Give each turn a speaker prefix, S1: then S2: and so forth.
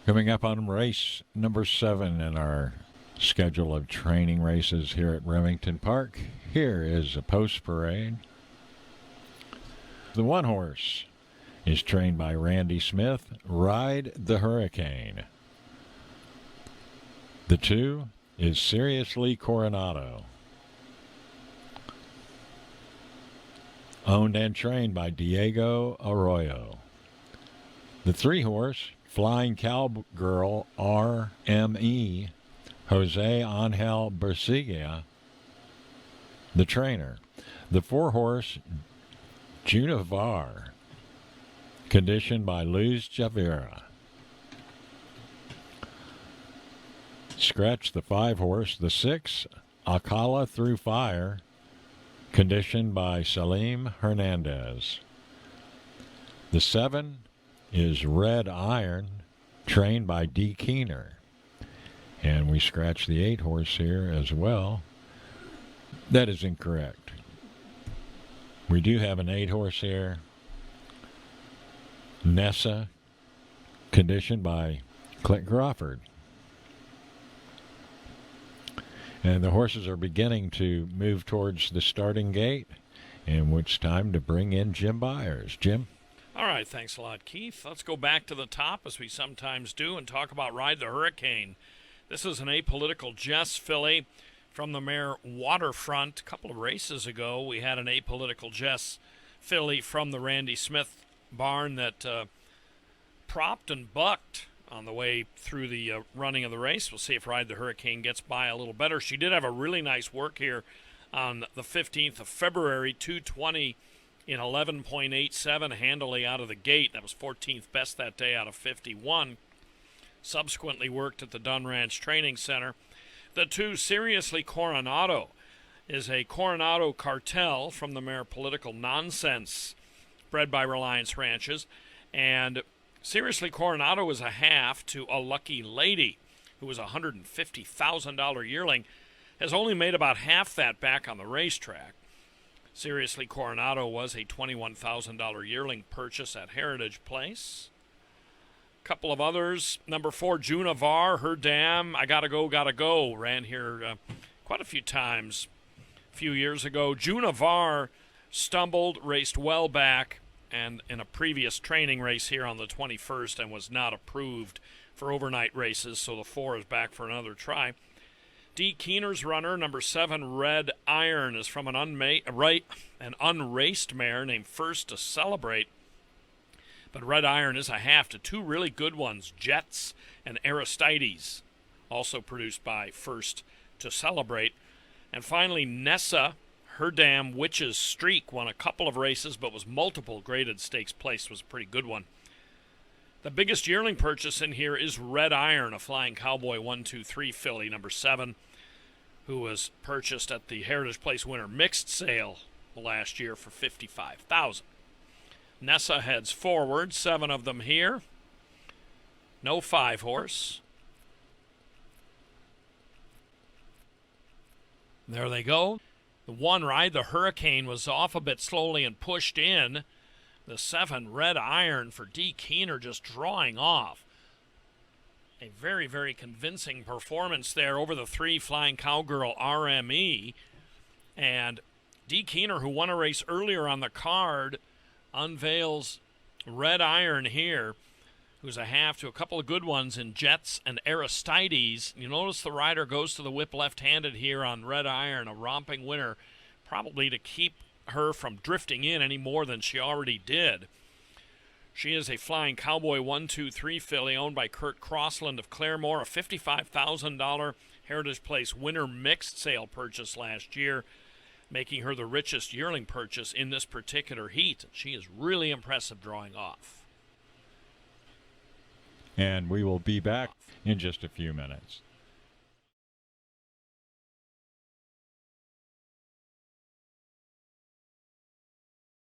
S1: Coming up on race number 7 in our schedule of training races here at Remington Park, here is a post parade. The 1 horse is trained by Randy Smith, Ride the Hurricane. The 2 is Seriously Coronado, owned and trained by Diego Arroyo. The 3 horse, Flying Cowgirl RME, Jose Angel Bersiga, the trainer. The 4 horse, Junivar, conditioned by Luz Javira. Scratch the 5 horse, the 6, Acala Through Fire, conditioned by Salim Hernandez. The 7 is Red Iron, trained by D. Keener. And we scratch the 8 horse here as well. That is incorrect. We do have an 8 horse here, Nessa, conditioned by Clint Crawford. And the horses are beginning to move towards the starting gate, in which time to bring in Jim Byers. Jim?
S2: All right, thanks a lot, Keith. Let's go back to the top, as we sometimes do, and talk about Ride the Hurricane. This is an apolitical Jess filly from the mare Waterfront. A couple of races ago, we had an apolitical Jess filly from the Randy Smith barn that propped and bucked on the way through the running of the race. We'll see if Ride the Hurricane gets by a little better. She did have a really nice work here on the 15th of February, 2:20 in 11.87, handily out of the gate. That was 14th best that day out of 51. Subsequently worked at the Dunn Ranch Training Center. The 2, Seriously Coronado, is a Coronado cartel from the mare Political Nonsense, bred by Reliance Ranches. And Seriously Coronado is a half to A Lucky Lady, who was a $150,000 yearling, has only made about half that back on the racetrack. Seriously Coronado was a $21,000 yearling purchase at Heritage Place. A couple of others. Number 4, Junivar, Her Dam, I Gotta Go, ran here quite a few times a few years ago. Junivar stumbled, raced well back, and in a previous training race here on the 21st, and was not approved for overnight races, so the 4 is back for another try. D. Keener's runner, number 7, Red Iron, is from an unraced mare named First to Celebrate. But Red Iron is a half to 2 really good ones, Jets and Aristides, also produced by First to Celebrate. And finally, Nessa, Her Damn Witch's Streak, won a couple of races, but was multiple graded stakes placed, was a pretty good one. The biggest yearling purchase in here is Red Iron, a Flying Cowboy 1-2-3 filly, number 7, who was purchased at the Heritage Place Winter Mixed Sale last year for $55,000. Nessa heads forward, 7 of them here. No 5 horse. There they go. The 1, Ride the Hurricane, was off a bit slowly and pushed in. The 7, Red Iron, for D. Keener, just drawing off. A very, very convincing performance there over the 3, Flying Cowgirl RME. And D. Keener, who won a race earlier on the card, unveils Red Iron here, who's a half to a couple of good ones in Jets and Aristides. You notice the rider goes to the whip left-handed here on Red Iron, a romping winner, probably to keep her from drifting in any more than she already did. She is a Flying Cowboy 1-2-3 filly owned by Kurt Crossland of Claremore, a $55,000 Heritage Place Winter Mixed Sale purchase last year, making her the richest yearling purchase in this particular heat. She is really impressive drawing off.
S1: And we will be back in just a few minutes.